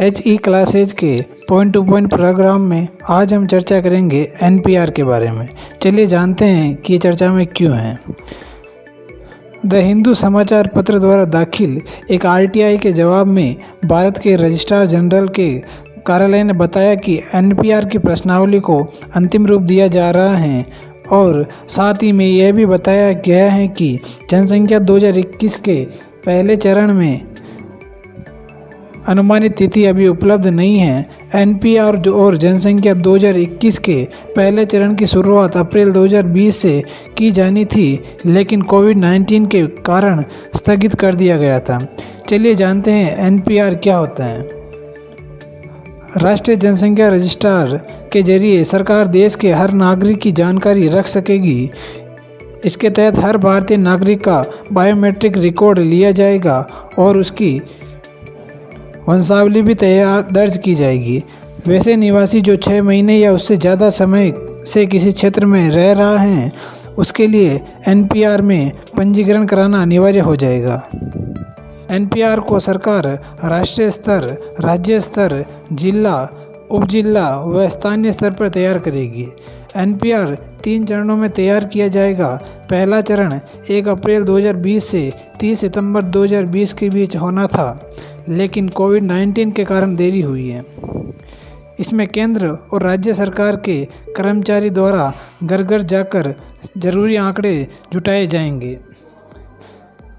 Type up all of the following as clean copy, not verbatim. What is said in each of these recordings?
HE classes के point two point programme में आज हम चर्चा करेंगे NPR के बारे में। चलिए जानते हैं कि ये चर्चा में क्यों है। द हिंदू समाचार पत्र द्वारा दाखिल एक RTI के जवाब में भारत के रजिस्ट्रार जनरल के कार्यालय ने बताया कि NPR की प्रश्नावली को अंतिम रूप दिया जा रहा है और साथ ही में यह भी बताया गया है कि जनसंख्या 2021 के पहले चरण में अनुमानित तिथि अभी उपलब्ध नहीं है। NPR और जनसंख्या 2021 के पहले चरण की शुरुआत अप्रैल 2020 से की जानी थी, लेकिन कोविड-19 के कारण स्थगित कर दिया गया था। चलिए जानते हैं NPR क्या होता है। राष्ट्रीय जनसंख्या रजिस्ट्रार के जरिए सरकार देश के हर नागरिक की जानकारी रख सकेगी। इसके तहत हर भारतीय नागरिक का बायोमेट्रिक रिकॉर्ड लिया जाएगा और उसकी वंशावली भी दर्ज की जाएगी। वैसे निवासी जो 6 महीने या उससे ज़्यादा समय से किसी क्षेत्र में रह रहा है, उसके लिए NPR में पंजीकरण कराना अनिवार्य हो जाएगा। NPR को सरकार राष्ट्रीय स्तर, राज्य स्तर, जिला, उपजिला व स्थानीय स्तर पर तैयार करेगी। NPR 3 चरणों में तैयार किया जाएगा। पहला चरण 1 अप्रैल 2020 से 30 सितंबर 2020 के बीच होना था, लेकिन कोविड-19 के कारण देरी हुई है। इसमें केंद्र और राज्य सरकार के कर्मचारी द्वारा घर घर जाकर जरूरी आंकड़े जुटाए जाएंगे।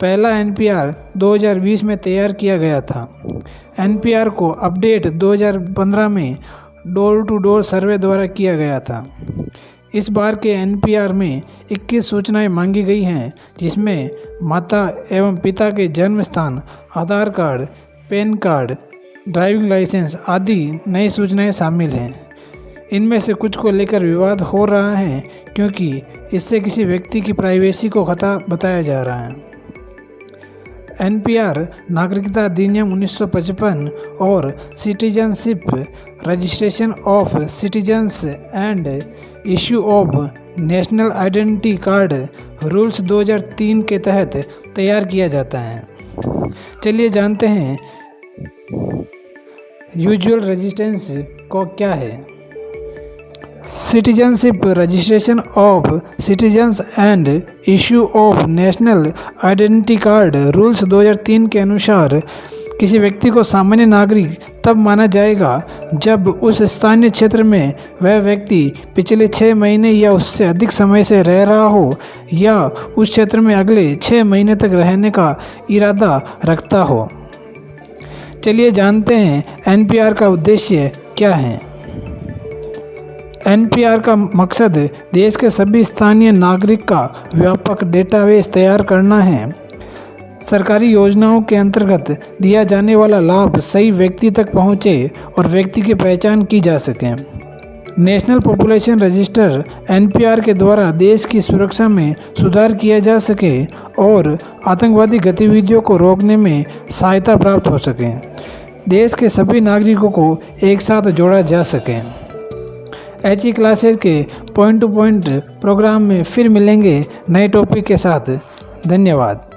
पहला NPR 2020 में तैयार किया गया था। NPR को अपडेट 2015 में डोर टू डोर सर्वे द्वारा किया गया था। इस बार के NPR में 21 सूचनाएं मांगी गई हैं, जिसमें माता एवं पिता के जन्म स्थान, Aadhaar card, PAN card, driving licence आदि नई सूचनाएं शामिल हैं। इनमें से कुछ को लेकर विवाद हो रहा है, क्योंकि इससे किसी व्यक्ति की प्राइवेसी को खतरा बताया जा रहा है। NPR नागरिकता अधिनियम 1955 और citizenship registration of citizens and issue of national identity card rules 2003 के तहत तैयार किया जाता है। चलिए जानते हैं यूजुअल रजिस्टेंस को क्या है। Citizenship registration of citizens and issue of national identity card rules 2003 के अनुसार किसी व्यक्ति को सामान्य नागरिक तब माना जाएगा जब उस स्थानीय क्षेत्र में वह व्यक्ति पिछले 6 महीने या उससे अधिक समय से रह रहा हो या उस क्षेत्र में अगले 6 महीने तक रहने का इरादा रखता हो। चलिए जानते हैं NPR का उद्देश्य क्या है। NPR का मकसद देश के सभी स्थानीय नागरिक का व्यापक डेटाबेस तैयार करना है। सरकारी योजनाओं के अंतर्गत दिया जाने वाला लाभ सही व्यक्ति तक पहुंचे और व्यक्ति की पहचान की जा सके। नेशनल पॉपुलेशन रजिस्टर NPR के द्वारा देश की सुरक्षा में सुधार किया जा सके और आतंकवादी गतिविधियों को रोकने में सहायता प्राप्त हो सके। देश के सभी नागरिकों को एक साथ जोड़ा जा सके। HE क्लासेज के पॉइंट टू पॉइंट प्रोग्राम में फिर मिलेंगे नए टॉपिक के साथ। धन्यवाद।